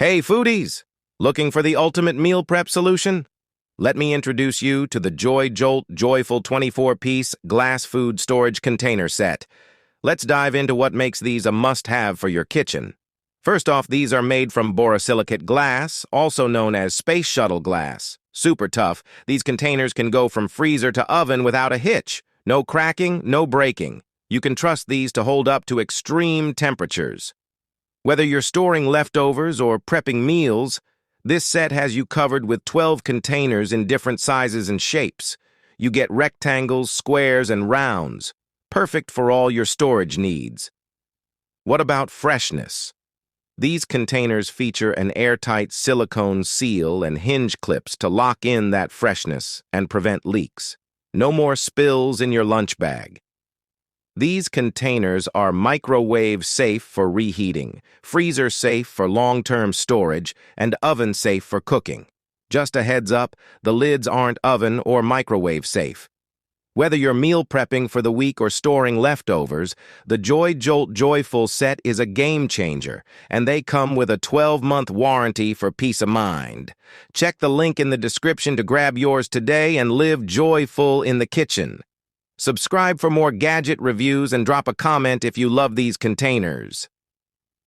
Hey foodies! Looking for the ultimate meal prep solution? Let me introduce you to the JoyJolt JoyFul 24-piece glass food storage container set. Let's dive into what makes these a must-have for your kitchen. First off, these are made from borosilicate glass, also known as space shuttle glass. Super tough, these containers can go from freezer to oven without a hitch. No cracking, no breaking. You can trust these to hold up to extreme temperatures. Whether you're storing leftovers or prepping meals, this set has you covered with 12 containers in different sizes and shapes. You get rectangles, squares, and rounds. Perfect for all your storage needs. What about freshness? These containers feature an airtight silicone seal and hinge clips to lock in that freshness and prevent leaks. No more spills in your lunch bag. These containers are microwave-safe for reheating, freezer-safe for long-term storage, and oven-safe for cooking. Just a heads up, the lids aren't oven or microwave-safe. Whether you're meal prepping for the week or storing leftovers, the JoyJolt JoyFul set is a game-changer, and they come with a 12-month warranty for peace of mind. Check the link in the description to grab yours today and live joyful in the kitchen. Subscribe for more gadget reviews and drop a comment if you love these containers.